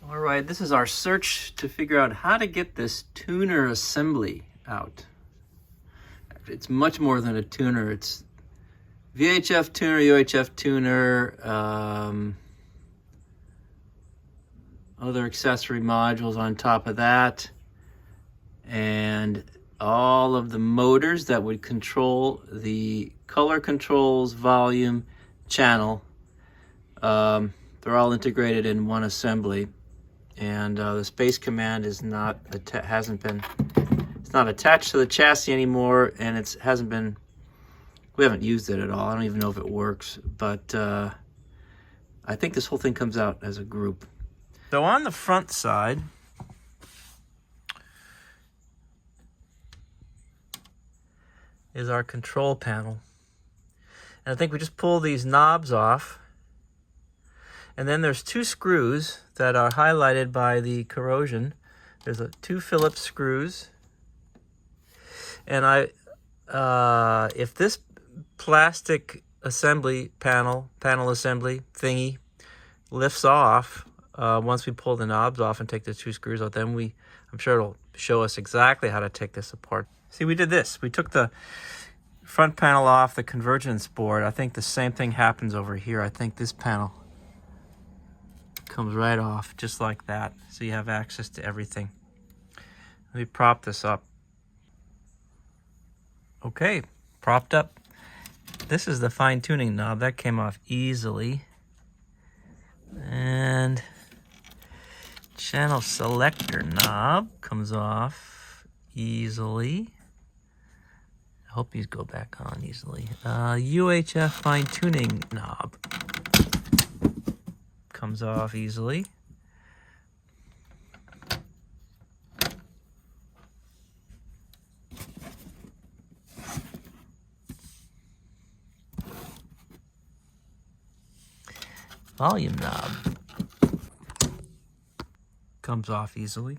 All right, this is our search to figure out how to get this tuner assembly out. It's much more than a tuner. It's VHF tuner, UHF tuner, other accessory modules on top of that, and all of the motors that would control the color controls, volume, channel. They're all integrated in one assembly. And the space command is not it's not attached to the chassis anymore, and we haven't used it at all. I don't even know if it works, but I think this whole thing comes out as a group. So on the front side, is our control panel. And I think we just pull these knobs off. And then there's two screws that are highlighted by the corrosion. There's two Phillips screws. And if this plastic assembly panel assembly thingy lifts off, once we pull the knobs off and take the two screws out, then I'm sure it'll show us exactly how to take this apart. See, we did this. We took the front panel off the convergence board. I think the same thing happens over here. I think this panel comes right off just like that, so you have access to everything. Let me prop this up. Okay, propped up. This is the fine-tuning knob. That came off easily. And channel selector knob comes off easily. I hope these go back on easily. UHF fine-tuning knob comes off easily. Volume knob comes off easily.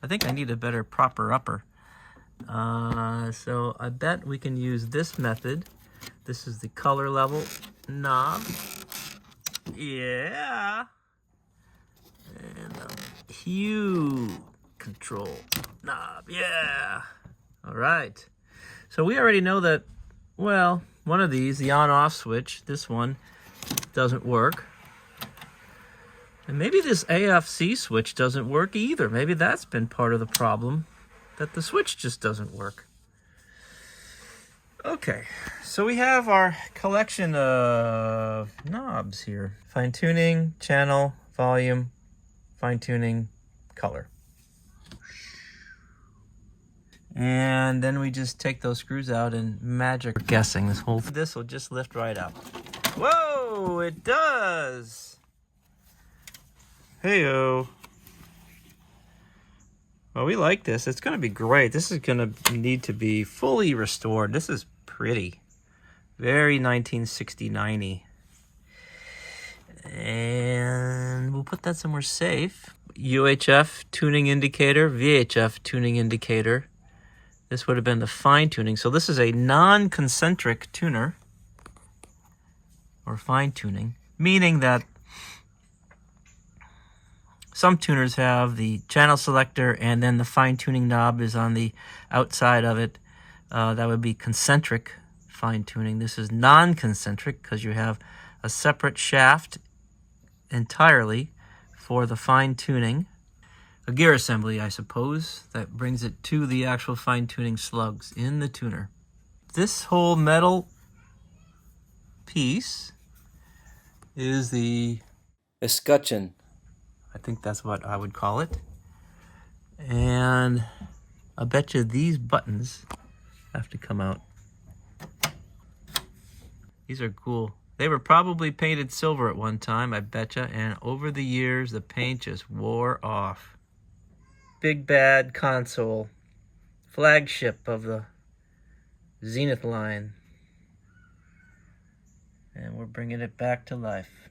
I think I need a better proper upper. So I bet we can use this method. This is the color level knob. Yeah. And the hue control knob. Yeah. All right. So we already know that, well, one of these, the on-off switch, this one, doesn't work. And maybe this AFC switch doesn't work either. Maybe that's been part of the problem, that the switch just doesn't work. Okay, so we have our collection of knobs here. Fine-tuning, channel, volume, fine-tuning, color. And then we just take those screws out and magic. We're guessing this will just lift right up. Whoa, it does! Hey-o. Well, we like this. It's going to be great. This is going to need to be fully restored. This is pretty. Very 1969-y. And we'll put that somewhere safe. UHF tuning indicator, VHF tuning indicator. This would have been the fine tuning. So this is a non-concentric tuner, or fine tuning, meaning that some tuners have the channel selector and then the fine-tuning knob is on the outside of it. That would be concentric fine-tuning. This is non-concentric because you have a separate shaft entirely for the fine-tuning. A gear assembly, I suppose, that brings it to the actual fine-tuning slugs in the tuner. This whole metal piece is the escutcheon. I think that's what I would call it. And I bet you these buttons have to come out. These are cool. They were probably painted silver at one time, I betcha, and over the years the paint just wore off. Big bad console. Flagship of the Zenith line. And we're bringing it back to life.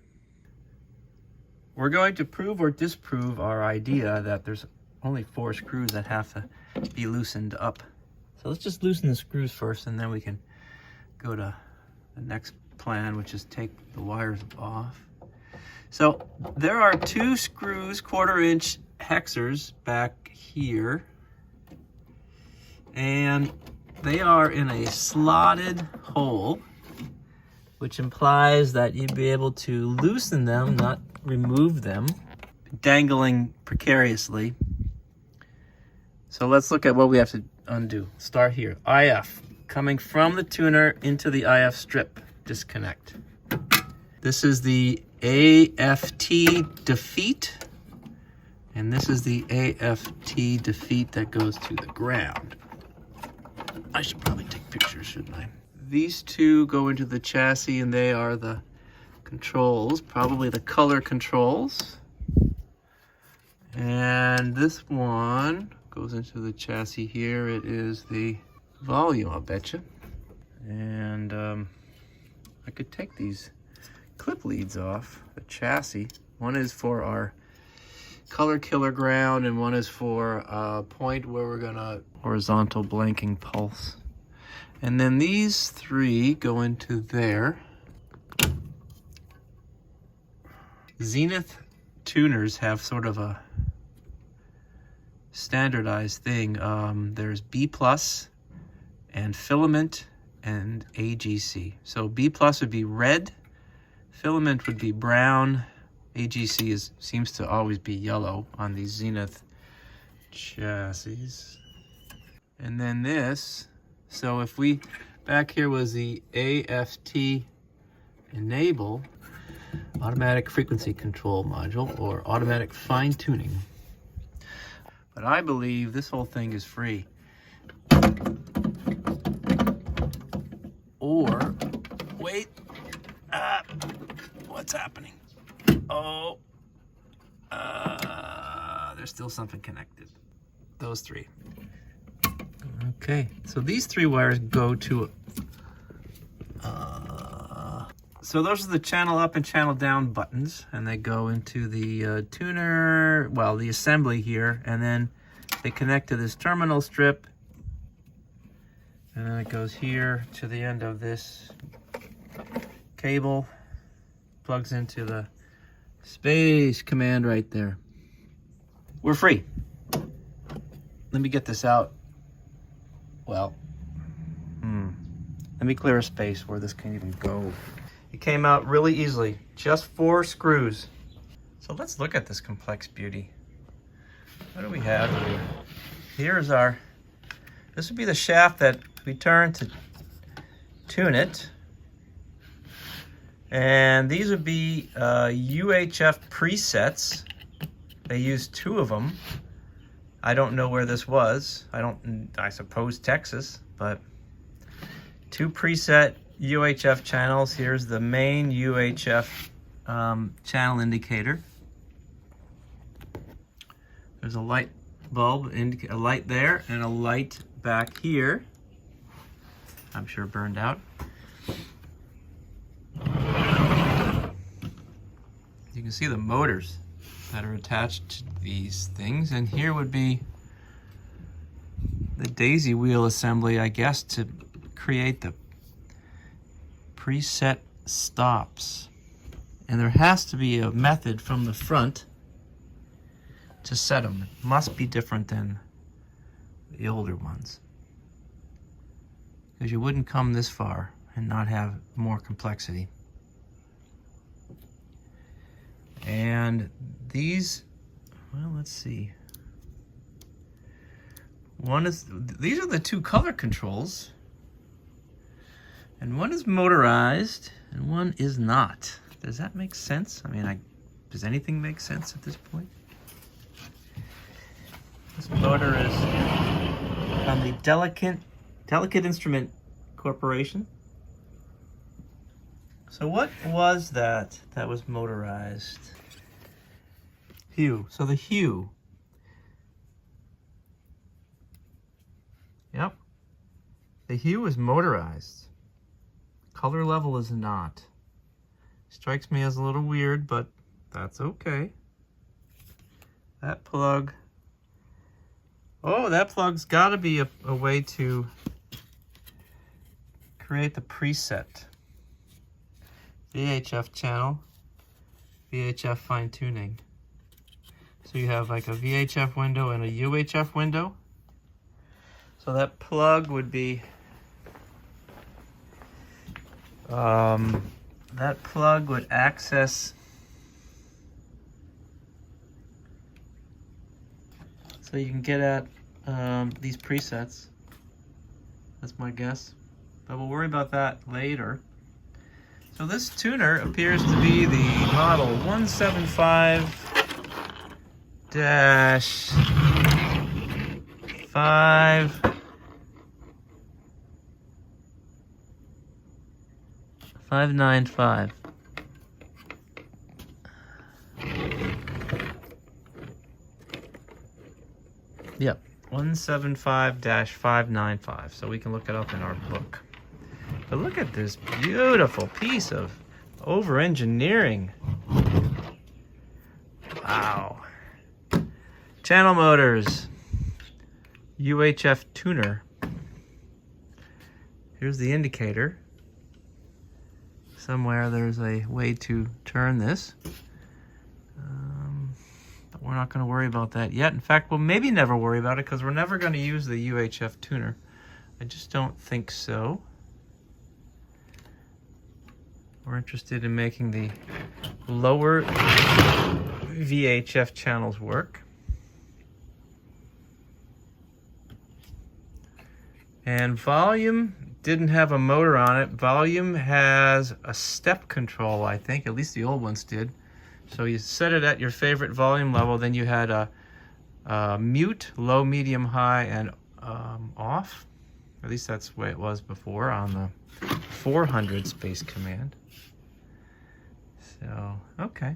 We're going to prove or disprove our idea that there's only 4 screws that have to be loosened up. So let's just loosen the screws first, and then we can go to the next plan, which is take the wires off. So there are 2 screws, 1/4-inch hexers back here, and they are in a slotted hole, which implies that you'd be able to loosen them, not remove them, dangling precariously. So let's look at what we have to undo. Start here. IF, coming from the tuner into the IF strip, disconnect. This is the AFT defeat, and this is the AFT defeat that goes to the ground. I should probably take pictures, shouldn't I? These 2 go into the chassis, and they are the controls, probably the color controls. And this one goes into the chassis here. It is the volume, I'll betcha. And I could take these clip leads off the chassis. One is for our color killer ground, and one is for a point where we're gonna horizontal blanking pulse. And then these 3 go into there. Zenith tuners have sort of a standardized thing. There's B+ and filament and AGC. So B+ would be red, filament would be brown, AGC seems to always be yellow on these Zenith chassis. And then this, so if we, back here was the AFT enable, automatic frequency control module, or automatic fine tuning. But I believe this whole thing is free. Or, wait, what's happening? Oh, there's still something connected. Those 3. Okay, so these 3 wires go to, so those are the channel up and channel down buttons, and they go into the tuner, well, the assembly here, and then they connect to this terminal strip, and then it goes here to the end of this cable, plugs into the space command right there. We're free. Let me get this out. Well, let me clear a space where this can even go. It came out really easily, just 4 screws. So let's look at this complex beauty. What do we have here? Here's our, this would be the shaft that we turn to tune it. And these would be UHF presets. They used 2 of them. I don't know where this was. I suppose Texas, but 2 preset UHF channels. Here's the main UHF channel indicator. There's a light bulb, a light there, and a light back here. I'm sure burned out. You can see the motors that are attached to these things, and here would be the daisy wheel assembly, I guess, to create the preset stops. And there has to be a method from the front to set them. It must be different than the older ones, because you wouldn't come this far and not have more complexity. And these, well, let's see. These are the 2 color controls, and one is motorized and one is not. Does that make sense? I mean, does anything make sense at this point? This motor is from the Delicate Instrument Corporation. So what was that was motorized? Hue. So the hue. Yep. The hue is motorized. Color level is not. Strikes me as a little weird, but that's okay. That plug. Oh, that plug's got to be a way to create the preset. VHF channel. VHF fine tuning. So you have like a VHF window and a UHF window. So that plug would be, that plug would access, so you can get at these presets. That's my guess, but we'll worry about that later. So this tuner appears to be the model 175-595. Yep, 175-595. So we can look it up in our book. But look at this beautiful piece of over-engineering. Wow. Channel motors. UHF tuner. Here's the indicator. Somewhere there's a way to turn this. But we're not going to worry about that yet. In fact, we'll maybe never worry about it because we're never going to use the UHF tuner. I just don't think so. We're interested in making the lower VHF channels work. And volume didn't have a motor on it. Volume has a step control, I think. At least the old ones did. So you set it at your favorite volume level. Then you had a mute, low, medium, high, and off. At least that's the way it was before on the 400 Space Command. So, okay.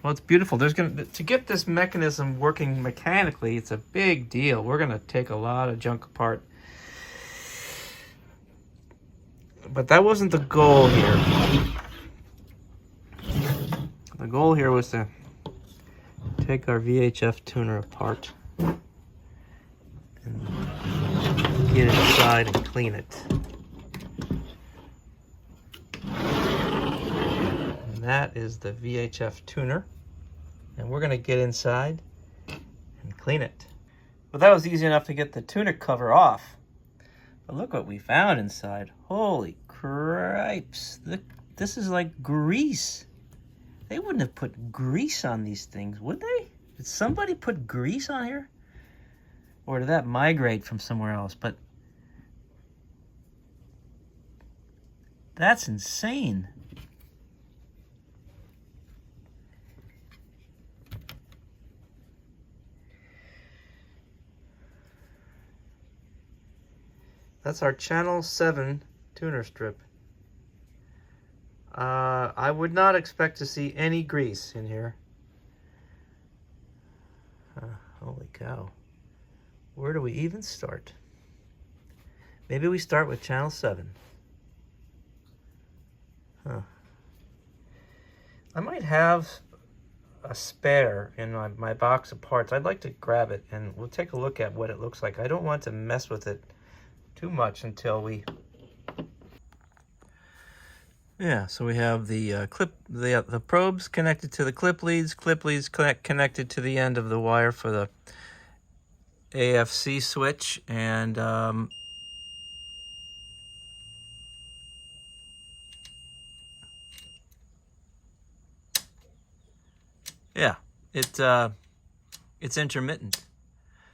Well, it's beautiful. To get this mechanism working mechanically, it's a big deal. We're gonna take a lot of junk apart. But that wasn't the goal here. The goal here was to take our VHF tuner apart and get it inside and clean it. That is the VHF tuner, and we're going to get inside and clean it. Well, that was easy enough to get the tuner cover off, but look what we found inside. Holy cripes, this is like grease. They wouldn't have put grease on these things, would they? Did somebody put grease on here? Or did that migrate from somewhere else? But that's insane. That's our Channel 7 tuner strip. I would not expect to see any grease in here. Holy cow. Where do we even start? Maybe we start with Channel 7. Huh. I might have a spare in my box of parts. I'd like to grab it and we'll take a look at what it looks like. I don't want to mess with it too much until we... Yeah, so we have the the probes connected to the clip leads connected to the end of the wire for the AFC switch, and yeah, it's intermittent.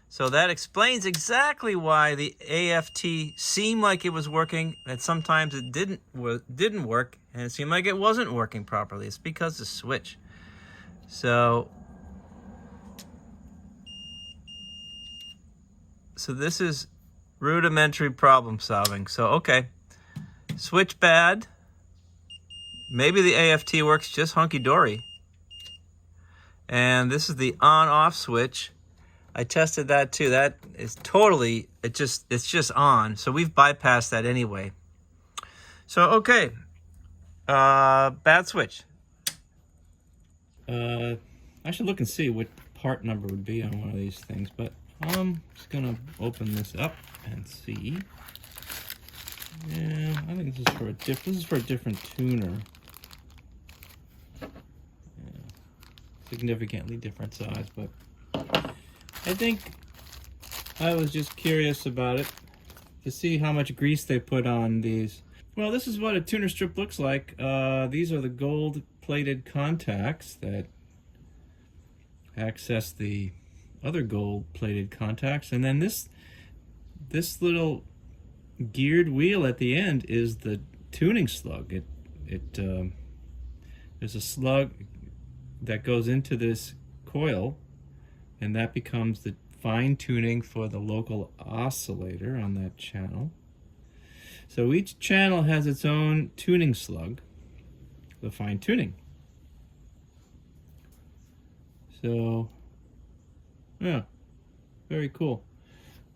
So that explains exactly why the AFT seemed like it was working, and sometimes it didn't work, and it seemed like it wasn't working properly. It's because of the switch. So this is rudimentary problem solving. So, okay, switch bad. Maybe the AFT works just hunky-dory. And this is the on-off switch. I tested that too. That is totally, it's just on. So we've bypassed that anyway. So, okay. Bad switch. I should look and see what part number would be on one of these things, but I'm just gonna open this up and see. Yeah, I think this is for a different tuner. Yeah. significantly different size, but I think I was just curious about it to see how much grease they put on these. Well, this is what a tuner strip looks like. These are the gold-plated contacts that access the other gold-plated contacts, and then this little geared wheel at the end is the tuning slug. There's a slug that goes into this coil, and that becomes the fine tuning for the local oscillator on that channel. So each channel has its own tuning slug, the fine tuning. So, yeah, very cool.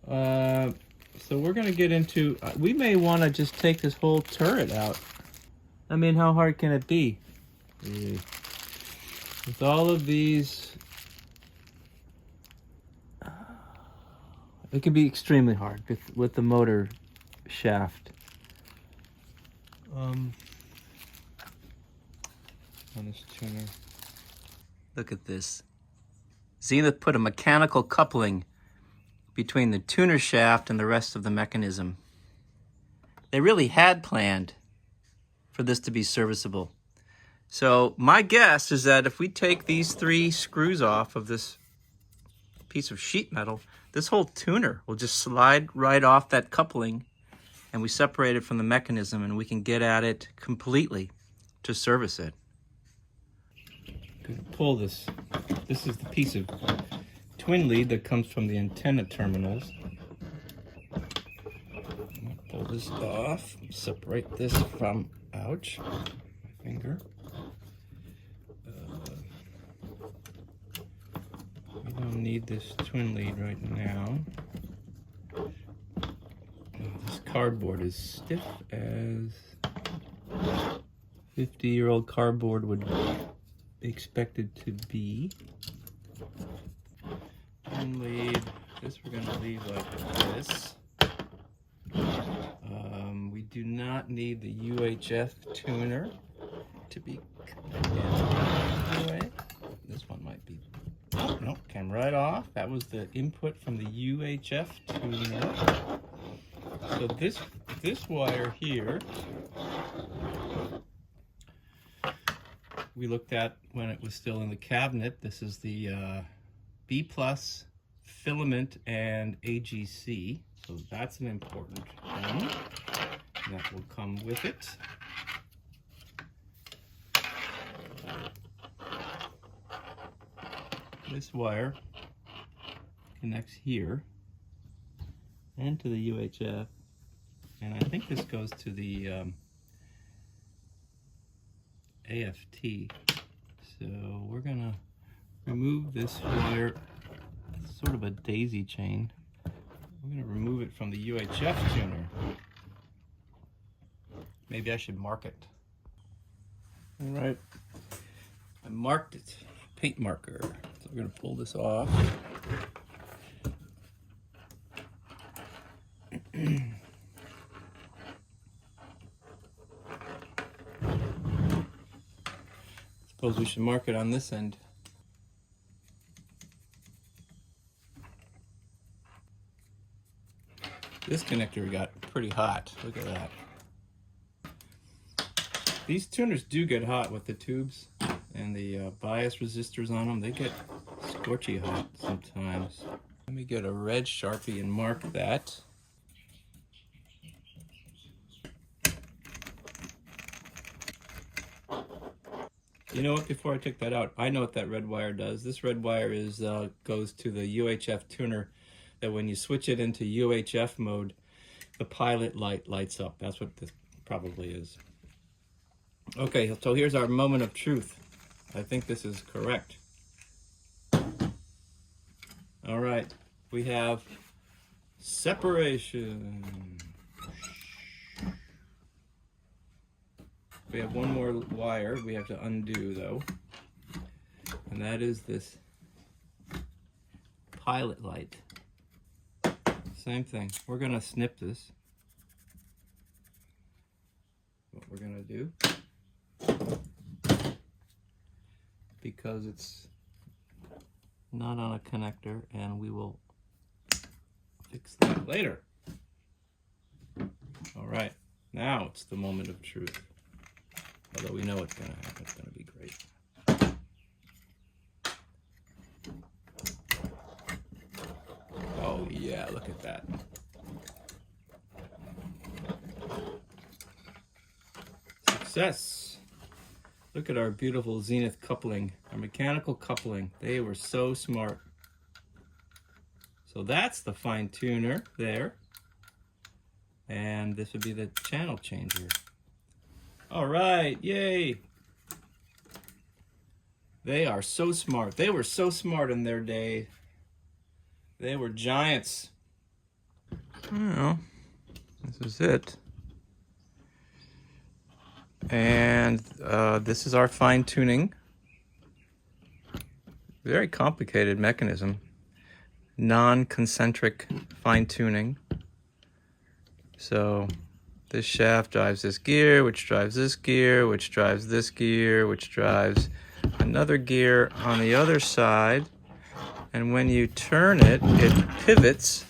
So we're gonna get into, we may want to just take this whole turret out. I mean, how hard can it be? With all of these, it can be extremely hard with the motor shaft. On this tuner. Look at this. Zenith put a mechanical coupling between the tuner shaft and the rest of the mechanism. They really had planned for this to be serviceable. So my guess is that if we take these 3 screws off of this piece of sheet metal, this whole tuner will just slide right off that coupling, and we separate it from the mechanism, and we can get at it completely to service it. I'm going to pull this. This is the piece of twin lead that comes from the antenna terminals. I'm going to pull this off, separate this from, ouch, my finger. We don't need this twin lead right now. This cardboard is stiff as 50-year-old cardboard would be expected to be. Twin lead, this we're going to leave like this. We do not need the UHF tuner to be anyway. This one might be, oh no, came right off. That was the input from the UHF tuner. So this wire here, we looked at when it was still in the cabinet. This is the B+ filament and AGC, so that's an important one. And that will come with it. This wire connects here and to the UHF, and I think this goes to the AFT. So we're gonna remove this wire. It's sort of a daisy chain. We're gonna remove it from the UHF tuner. Maybe I should mark it. All right, I marked it, paint marker. So we're gonna pull this off. Suppose we should mark it on this end. This connector got pretty hot. Look at that. These tuners do get hot with the tubes and the bias resistors on them. They get scorchy hot sometimes. Let me get a red Sharpie and mark that. You know what, before I take that out, I know what that red wire does. This red wire is goes to the UHF tuner, that when you switch it into UHF mode, the pilot light lights up. That's what this probably is. Okay, so here's our moment of truth. I think this is correct. All right, we have separation. We have one more wire we have to undo though, and that is this pilot light. Same thing. We're gonna snip this. What we're gonna do, because it's not on a connector, and we will fix that later. All right, now it's the moment of truth. Although we know it's going to happen, it's going to be great. Oh yeah, look at that. Success. Look at our beautiful Zenith coupling, our mechanical coupling. They were so smart. So that's the fine tuner there. And this would be the channel changer. All right, yay. They are so smart. They were so smart in their day. They were giants. Well, this is it. And this is our fine tuning. Very complicated mechanism. Non-concentric fine tuning. So this shaft drives this gear, which drives this gear, which drives this gear, which drives another gear on the other side. And when you turn it, it pivots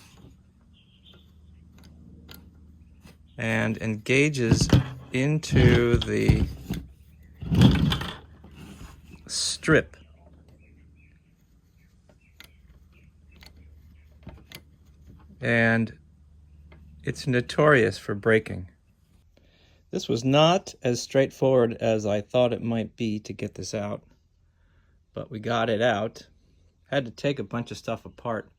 and engages into the strip. And it's notorious for breaking. This was not as straightforward as I thought it might be to get this out, but we got it out. Had to take a bunch of stuff apart,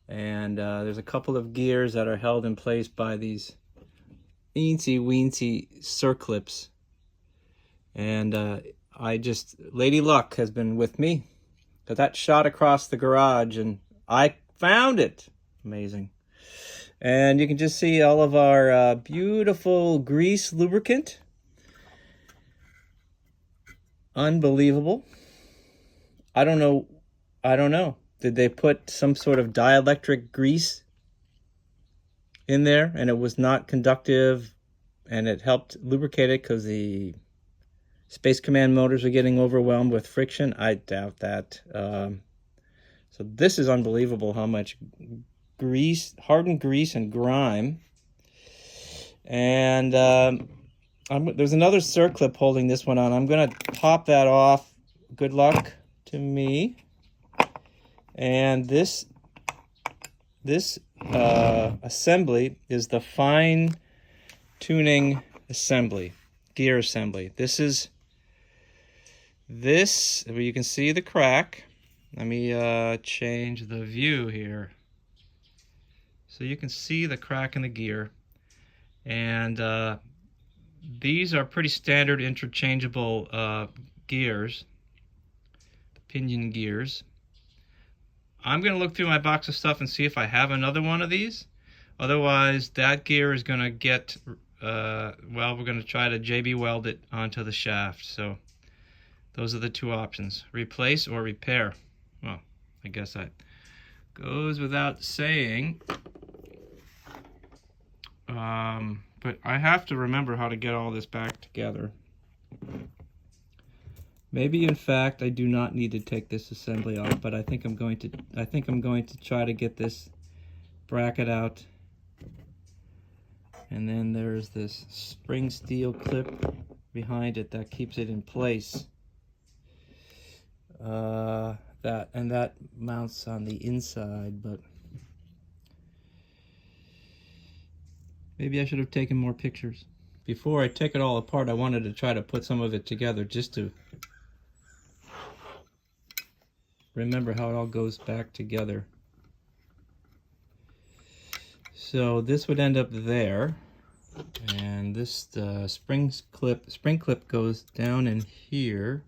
and there's a couple of gears that are held in place by these eensy-weensy circlips, and Lady Luck has been with me, because that shot across the garage and I found it. Amazing. And you can just see all of our beautiful grease lubricant. Unbelievable. I don't know. Did they put some sort of dielectric grease in there and it was not conductive and it helped lubricate it because the Space Command motors are getting overwhelmed with friction? I doubt that. So this is unbelievable how much grease, hardened grease and grime. And there's another circlip holding this one on. I'm going to pop that off. Good luck to me. And this assembly is the fine tuning assembly, gear assembly. This, you can see the crack. Let me change the view here. So you can see the crack in the gear. And these are pretty standard interchangeable gears, pinion gears. I'm going to look through my box of stuff and see if I have another one of these. Otherwise, that gear is going to get, well, we're going to try to JB weld it onto the shaft. So those are the two options, replace or repair. Well, I guess that goes without saying. But I have to remember how to get all this back together. Maybe in fact I do not need to take this assembly off, but I think I'm going to try to get this bracket out. And then there's this spring steel clip behind it that keeps it in place. That mounts on the inside, but maybe I should have taken more pictures. Before I take it all apart, I wanted to try to put some of it together just to remember how it all goes back together. So this would end up there, and this spring clip goes down in here,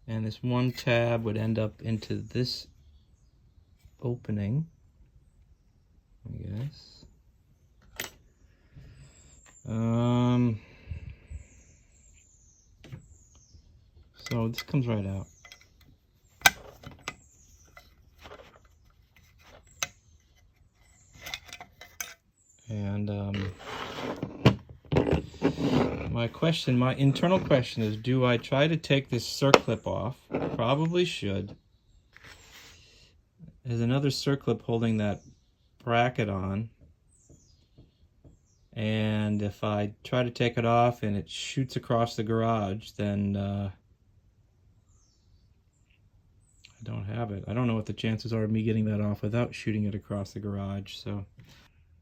and this one tab would end up into this opening, I guess. So this comes right out. And my internal question is, do I try to take this circlip off? Probably should. is another circlip holding that bracket on. And if I try to take it off and it shoots across the garage, then I don't have it. I don't know what the chances are of me getting that off without shooting it across the garage. So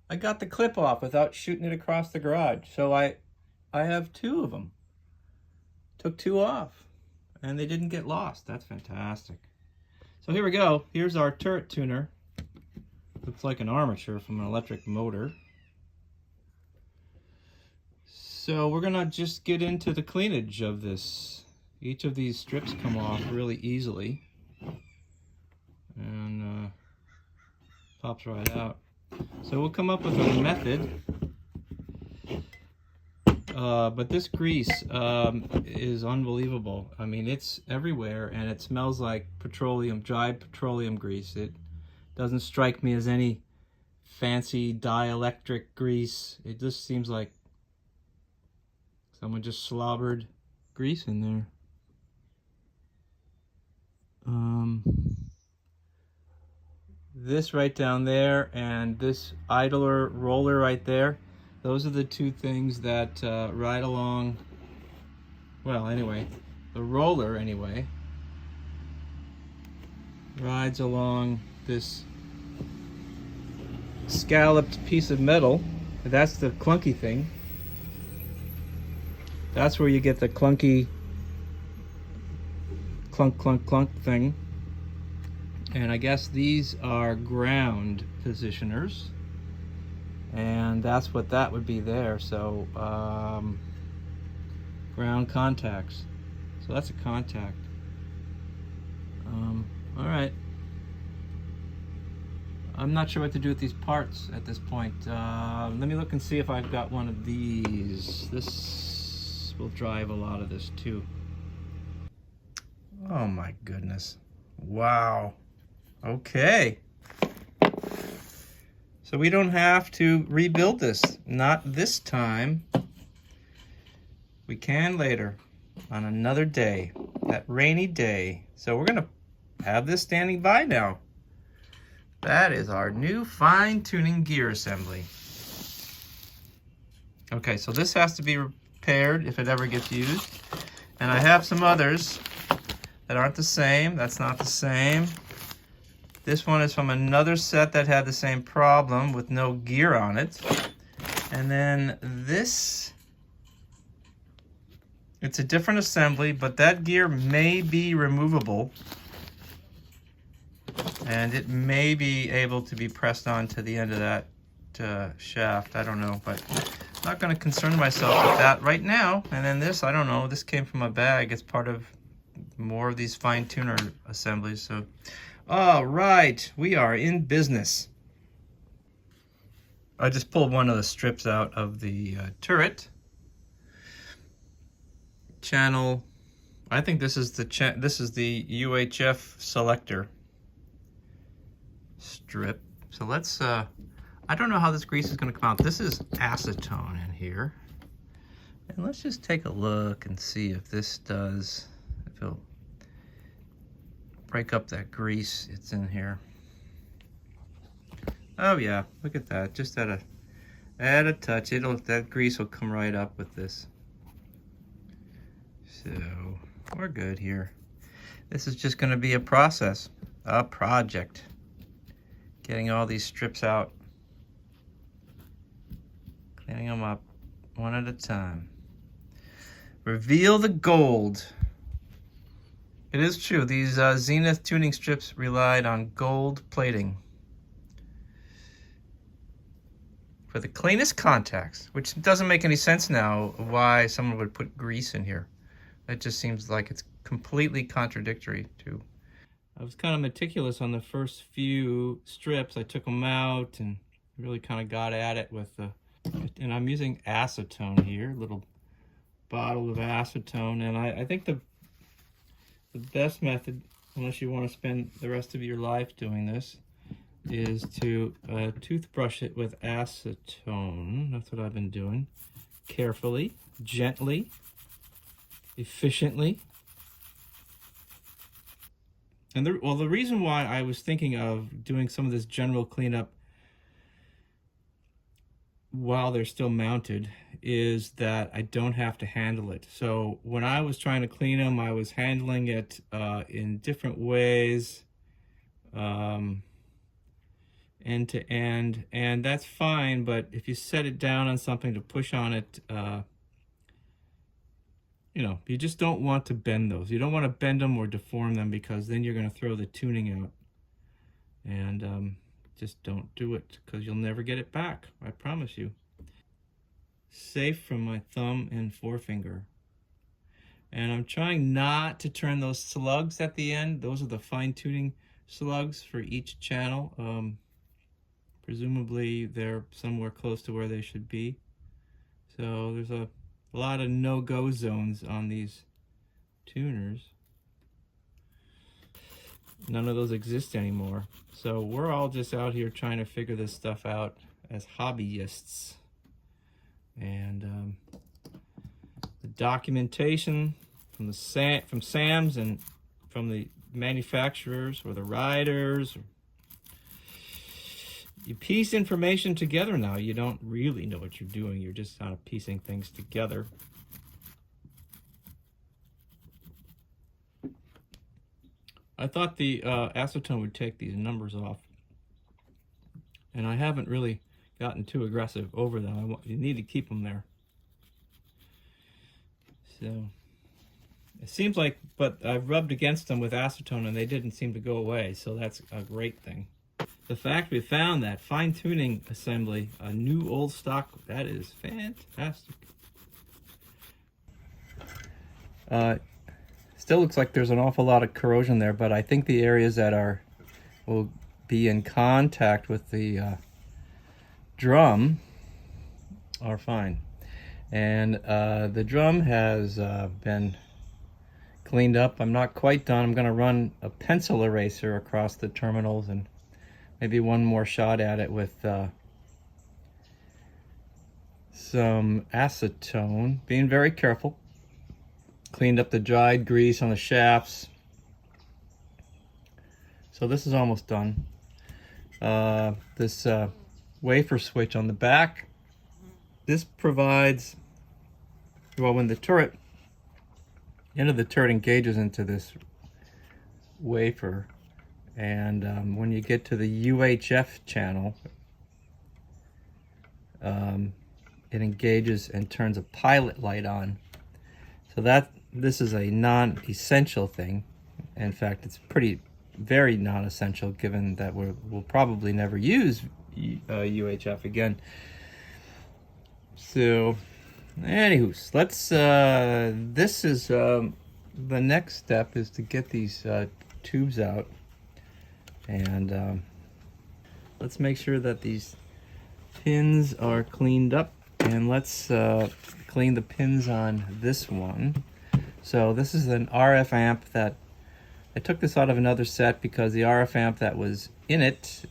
I got the clip off without shooting it across the garage. So I have two of them. Took two off and they didn't get lost. That's fantastic. So here we go. Here's our turret tuner. Looks like an armature from an electric motor. So we're gonna just get into the cleanage of this. Each of these strips come off really easily and pops right out. So we'll come up with a method, but this grease is unbelievable. I mean, it's everywhere and it smells like petroleum, dried petroleum grease. It doesn't strike me as any fancy dielectric grease. It just seems like someone just slobbered grease in there. This right down there and this idler roller right there, those are the two things that ride along, well, anyway, the roller anyway rides along this scalloped piece of metal. That's the clunky thing. That's where you get the clunky clunk clunk clunk thing. And I guess these are ground positioners, and that's what that would be there. So ground contacts. So that's a contact. All right. I'm not sure what to do with these parts at this point. Let me look and see if I've got one of these. This will drive a lot of this too. Oh my goodness. Wow. Okay. So we don't have to rebuild this. Not this time. We can later. On another day. That rainy day. So we're going to have this standing by now. That is our new fine-tuning gear assembly. Okay, so this has to be repaired if it ever gets used. And I have some others that aren't the same. That's not the same. This one is from another set that had the same problem with no gear on it. And then this, it's a different assembly, but that gear may be removable. And it may be able to be pressed on to the end of that shaft. I don't know, but I'm not going to concern myself with that right now. And then this, I don't know, this came from a bag. It's part of more of these fine tuner assemblies. So, all right, we are in business. I just pulled one of the strips out of the turret. Channel, I think this is the UHF selector strip. So let's, I don't know how this grease is going to come out. This is acetone in here. And let's just take a look and see if this does, if it'll break up that grease. It's in here. Oh yeah, look at that. Just add a touch. That grease will come right up with this. So we're good here. This is just going to be a process, a project. Getting all these strips out, cleaning them up one at a time. Reveal the gold. It is true, these Zenith tuning strips relied on gold plating for the cleanest contacts, which doesn't make any sense now why someone would put grease in here. It just seems like it's completely contradictory to. I was kind of meticulous on the first few strips. I took them out and really kind of got at it with the, and I'm using acetone here, a little bottle of acetone. And I think the best method, unless you want to spend the rest of your life doing this, is to toothbrush it with acetone. That's what I've been doing. Carefully, gently, efficiently. And the reason why I was thinking of doing some of this general cleanup while they're still mounted is that I don't have to handle it. So when I was trying to clean them, I was handling it in different ways, end to end, and that's fine. But if you set it down on something to push on it, you know, you just don't want to bend those. You don't want to bend them or deform them, because then you're going to throw the tuning out. And just don't do it, because you'll never get it back, I promise you. Safe from my thumb and forefinger. And I'm trying not to turn those slugs at the end. Those are the fine-tuning slugs for each channel. Presumably they're somewhere close to where they should be. So there's a lot of no-go zones on these tuners. None of those exist anymore. So we're all just out here trying to figure this stuff out as hobbyists. And the documentation from Sam's and from the manufacturers or the riders, you piece information together now. You don't really know what you're doing. You're just kind of piecing things together. I thought the acetone would take these numbers off, and I haven't really gotten too aggressive over them. You need to keep them there. So it seems like, but I've rubbed against them with acetone and they didn't seem to go away, so that's a great thing. The fact we found that fine-tuning assembly, a new old stock, that is fantastic. Still looks like there's an awful lot of corrosion there, but I think the areas that will be in contact with the drum are fine. And the drum has been cleaned up. I'm not quite done. I'm going to run a pencil eraser across the terminals and maybe one more shot at it with some acetone. Being very careful. Cleaned up the dried grease on the shafts. So this is almost done. This wafer switch on the back. This provides, well, when the end of the turret engages into this wafer, and when you get to the UHF channel, it engages and turns a pilot light on. So this is a non-essential thing. In fact, it's very non-essential, given that we'll probably never use UHF again. So, anywho, let's. This is the next step is to get these tubes out, and let's make sure that these pins are cleaned up, and let's clean the pins on this one. So this is an RF amp that I took this out of another set because the RF amp that was in it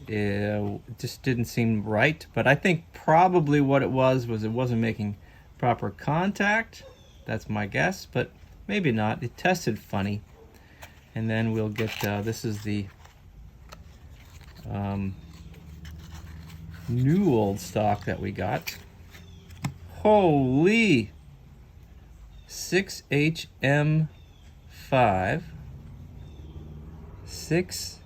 just didn't seem right. But I think probably what it was it wasn't making proper contact. That's my guess, but maybe not. It tested funny. And then we'll get, this is the new old stock that we got. Holy! 6HM5. 6H,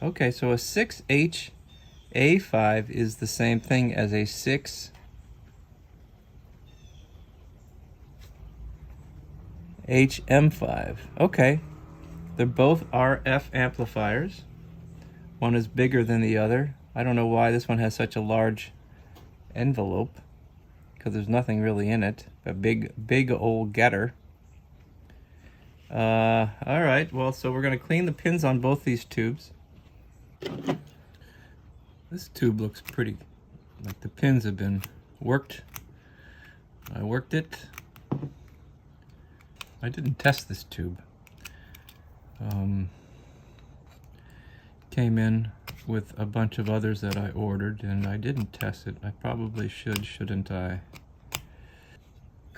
okay, so a 6HA5 is the same thing as a 6HM5. Okay, they're both RF amplifiers. One is bigger than the other. I don't know why this one has such a large envelope, because there's nothing really in it. A big old getter. All right, well, so we're going to clean the pins on both these tubes. This tube looks pretty, like the pins have been worked. I worked it. I didn't test this tube. Came in with a bunch of others that I ordered, and I didn't test it. I probably should, shouldn't I?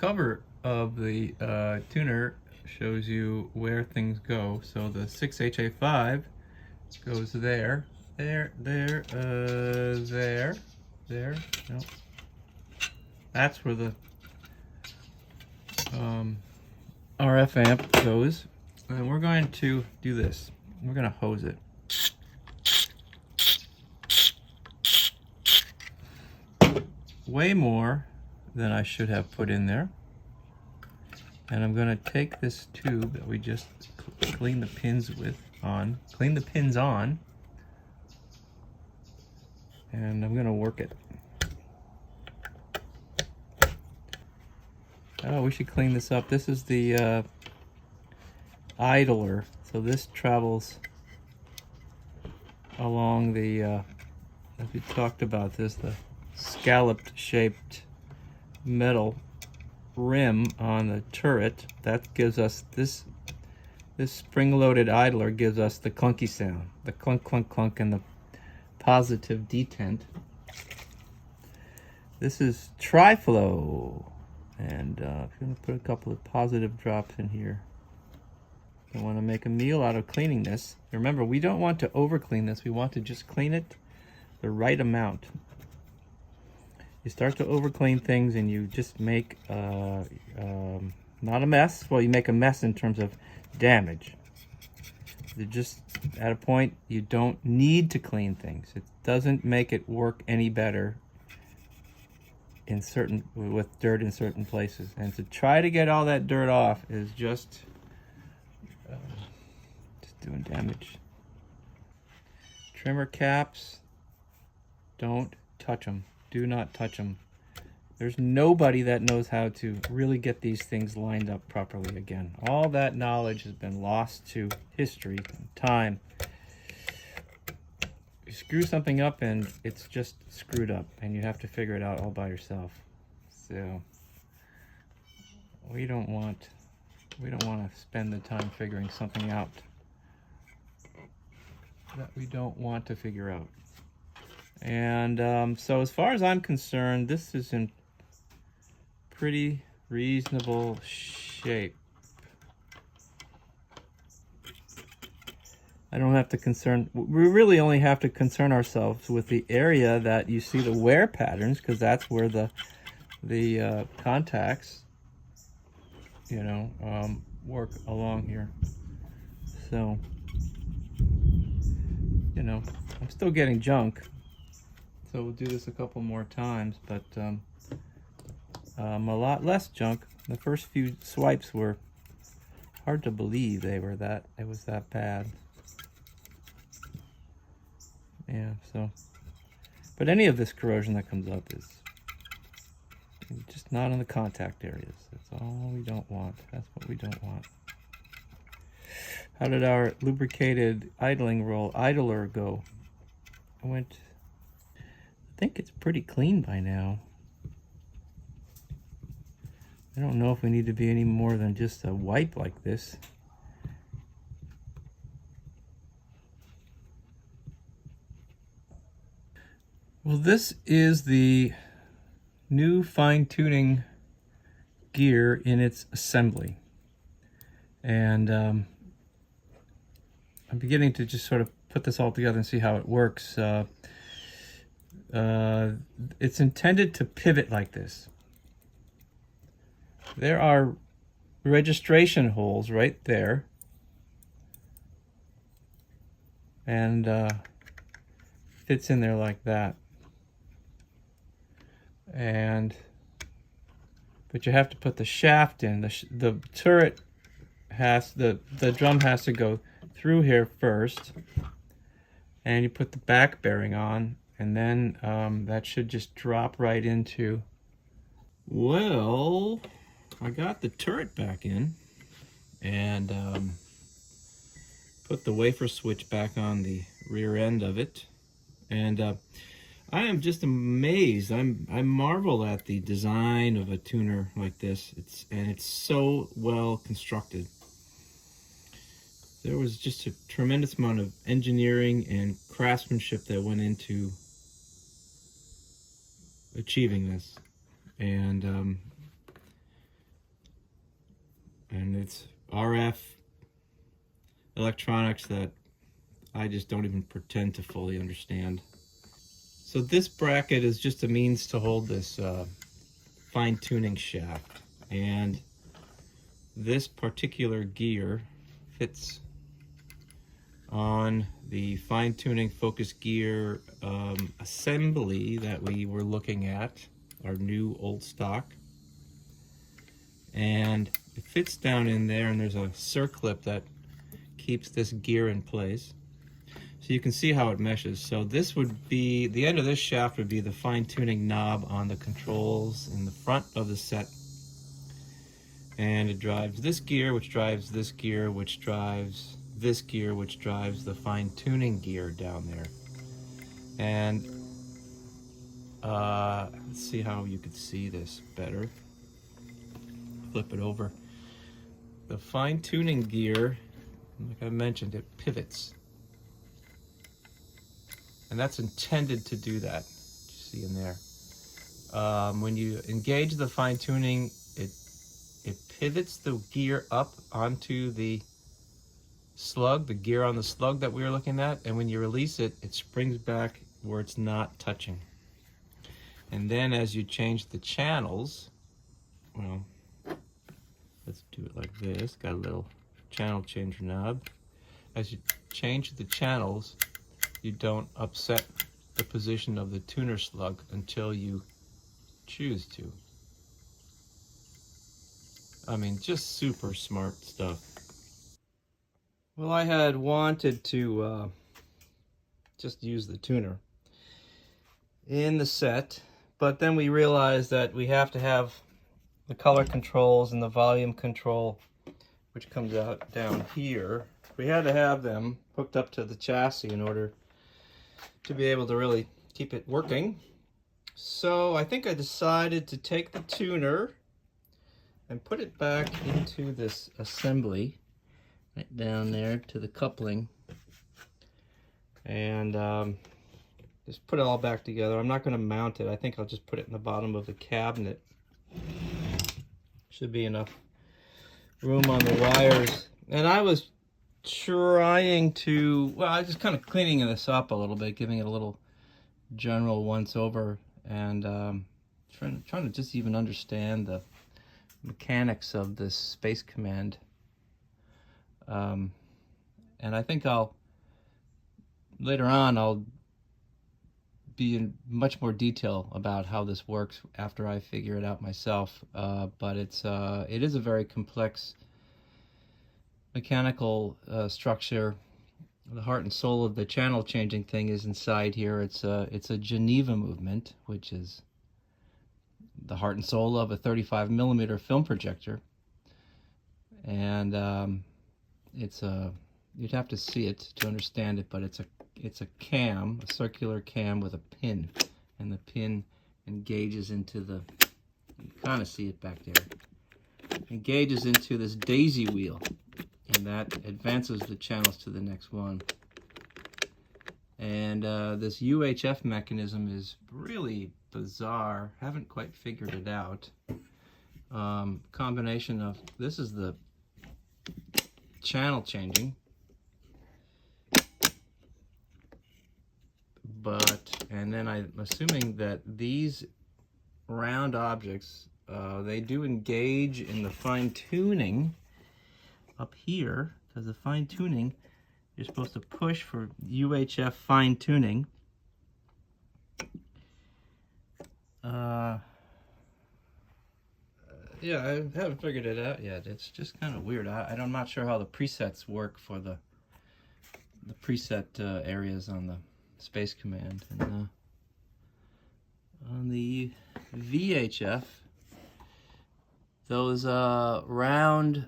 cover of the tuner shows you where things go. So the 6HA5 goes there, there, there. No. That's where the RF amp goes. And we're going to do this. We're going to hose it. Way more than I should have put in there. And I'm going to take this tube that we just clean the pins on, and I'm going to work it. Oh, we should clean this up. This is the idler. So this travels along the, as we talked about this, the scalloped shaped metal rim on the turret. That gives us this spring-loaded idler gives us the clunky sound, the clunk, clunk, clunk, and the positive detent. This is tri-flow, and I'm going to put a couple of positive drops in here. I want to make a meal out of cleaning this. Remember, we don't want to over clean this. We want to just clean it the right amount. You start to over clean things and you just make not a mess. Well, you make a mess in terms of damage. You're just at a point you don't need to clean things. It doesn't make it work any better with dirt in certain places. And to try to get all that dirt off is just doing damage. Trimmer caps, don't touch them. Do not touch them. There's nobody that knows how to really get these things lined up properly again. All that knowledge has been lost to history and time. You screw something up and it's just screwed up and you have to figure it out all by yourself. So we don't want to spend the time figuring something out that we don't want to figure out. And so as far as I'm concerned, this is in pretty reasonable shape. I don't have to we really only have to concern ourselves with the area that you see the wear patterns, because that's where the contacts, work along here. So, I'm still getting junk. So we'll do this a couple more times, but a lot less junk. The first few swipes were hard to believe it was that bad. Yeah, so, but any of this corrosion that comes up is just not in the contact areas. That's all we don't want. That's what we don't want. How did our lubricated idler go? I think it's pretty clean by now. I don't know if we need to be any more than just a wipe like this. Well, this is the new fine-tuning gear in its assembly. And I'm beginning to just sort of put this all together and see how it works. It's intended to pivot like this. There are registration holes right there. And fits in there like that. But you have to put the shaft in. The turret the drum has to go through here first, and you put the back bearing on, and then that should just drop right into. Well, I got the turret back in and put the wafer switch back on the rear end of it, and I am just amazed. I marvel at the design of a tuner like this. It's so well constructed. There was just a tremendous amount of engineering and craftsmanship that went into achieving this, and it's RF electronics that I just don't even pretend to fully understand. So this bracket is just a means to hold this fine-tuning shaft, and this particular gear fits on the fine-tuning focus gear assembly that we were looking at, our new old stock. And it fits down in there, and there's a circlip that keeps this gear in place. So you can see how it meshes. So this would be, the end of this shaft would be the fine-tuning knob on the controls in the front of the set. And it drives this gear, which drives this gear, which drives this gear, which drives the fine-tuning gear down there. And let's see how you could see this better. Flip it over. The fine-tuning gear, like I mentioned, it pivots. And that's intended to do that. You see in there. When you engage the fine-tuning, it pivots the gear up onto the slug, the gear on the slug that we were looking at, and when you release it, it springs back where it's not touching. And then as you change the channels, well, let's do it like this. Got a little channel changer knob. As you change the channels, you don't upset the position of the tuner slug until you choose to. I mean, just super smart stuff. Well, I had wanted to just use the tuner in the set, but then we realized that we have to have the color controls and the volume control, which comes out down here. We had to have them hooked up to the chassis in order to be able to really keep it working. So I think I decided to take the tuner and put it back into this assembly right down there to the coupling, and just put it all back together. I'm not going to mount it. I think I'll just put it in the bottom of the cabinet. Should be enough room on the wires. And I was trying to, well, I was just kind of cleaning this up a little bit, giving it a little general once over, and trying to just even understand the mechanics of this Space Command. And I think later on I'll be in much more detail about how this works after I figure it out myself. But it is a very complex mechanical structure. The heart and soul of the channel changing thing is inside here. It's a Geneva movement, which is the heart and soul of a 35mm film projector, and you'd have to see it to understand it, but it's a cam, a circular cam with a pin, and the pin engages into the, you kind of see it back there, engages into this daisy wheel, and that advances the channels to the next one. And this UHF mechanism is really bizarre. Haven't quite figured it out. Combination of, this is the channel changing, and then I'm assuming that these round objects, they do engage in the fine tuning up here, because the fine tuning, you're supposed to push for UHF fine tuning. Yeah, I haven't figured it out yet. It's just kind of weird. I'm not sure how the presets work for the preset areas on the Space Command. And on the VHF, those round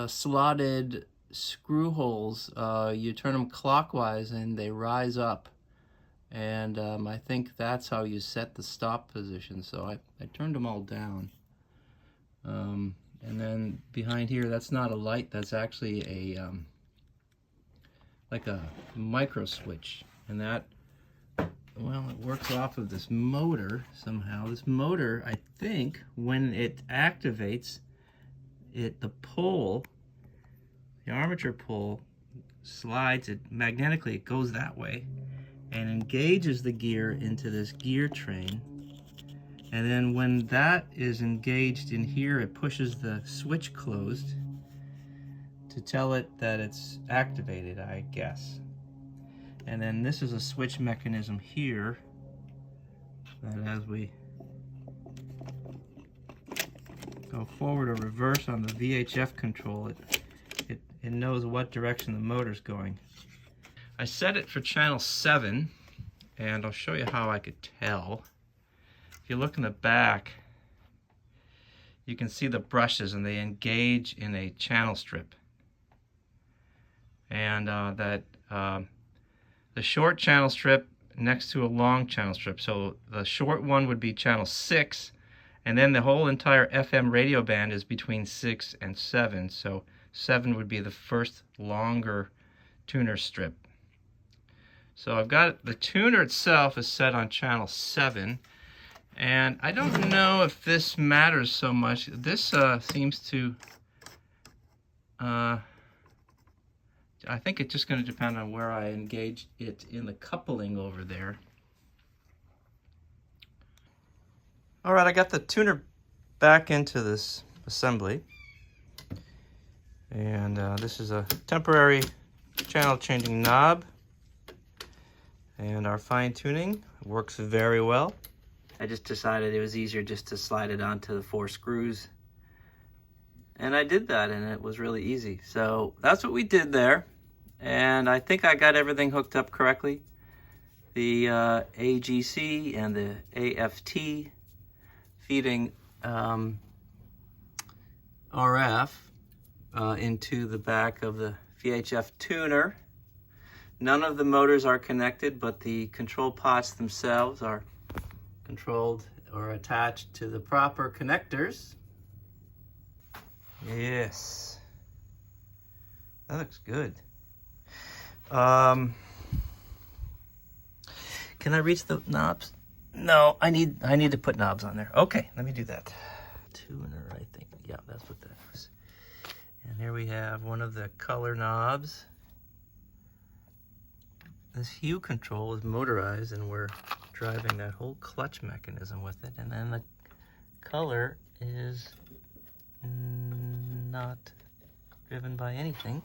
slotted screw holes, you turn them clockwise and they rise up, and I think that's how you set the stop position. So I turned them all down, and then behind here, that's not a light, that's actually a like a micro switch, and that, well, it works off of this motor somehow. This motor, I think, when it activates, the pole, the armature pole, slides it magnetically. It goes that way and engages the gear into this gear train. And then when that is engaged in here, it pushes the switch closed to tell it that it's activated, I guess. And then this is a switch mechanism here that as we go forward or reverse on the VHF control, it knows what direction the motor's going. I set it for channel 7, and I'll show you how I could tell. If you look in the back, you can see the brushes, and they engage in a channel strip. And the short channel strip next to a long channel strip. So the short one would be channel 6, and then the whole entire FM radio band is between 6 and 7. So 7 would be the first longer tuner strip. So I've got the tuner itself is set on channel 7, and I don't know if this matters so much. This seems to, I think it's just going to depend on where I engage it in the coupling over there. All right, I got the tuner back into this assembly, and this is a temporary channel changing knob. And our fine tuning works very well. I just decided it was easier just to slide it onto the 4 screws. And I did that, and it was really easy. So that's what we did there. And I think I got everything hooked up correctly. The AGC and the AFT feeding RF into the back of the VHF tuner. None of the motors are connected, but the control pots themselves are controlled or attached to the proper connectors. Yes, that looks good. Can I reach the knobs? No, I need to put knobs on there. Okay, let me do that. Tuner, I think. Yeah, that's what that is. And here we have one of the color knobs. This hue control is motorized, and we're driving that whole clutch mechanism with it. And then the color is not driven by anything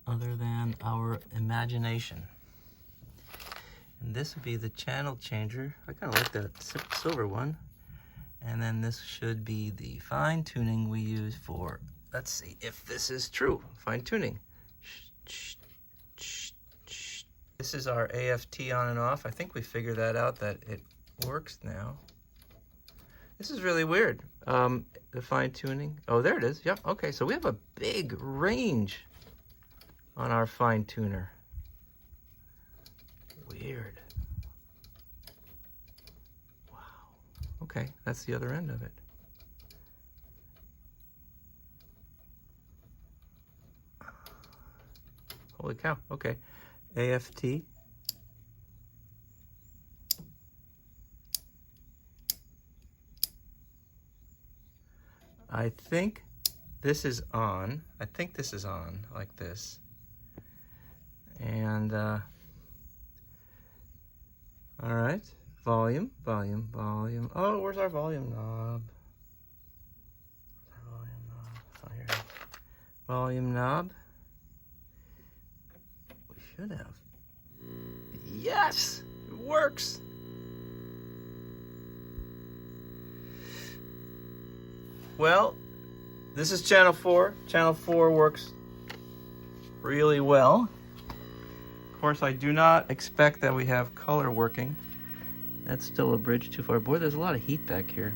other than our imagination. And this would be the channel changer. I kind of like that silver one. And then this should be the fine tuning we use for, let's see if this is true, fine tuning. This is our AFT on and off. I think we figured that out, that it works now. This is really weird. The fine tuning. Oh, there it is. Yep. Okay, so we have a big range on our fine tuner. Weird. Wow. Okay, that's the other end of it. Holy cow. Okay. AFT. I think this is on. I think this is on like this. And all right, volume. Oh, where's our volume knob? Oh, here it is. Volume knob. We should have. Yes, it works. Well, this is channel 4. Channel 4 works really well. Of course, I do not expect that we have color working. That's still a bridge too far. Boy, there's a lot of heat back here.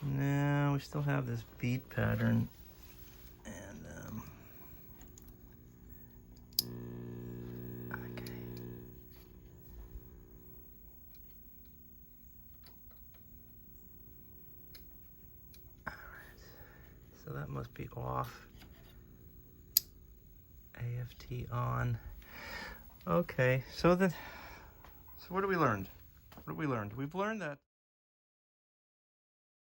No, we still have this beat pattern. So that must be off. AFT on. Okay, so what have we learned? What have we learned? We've learned that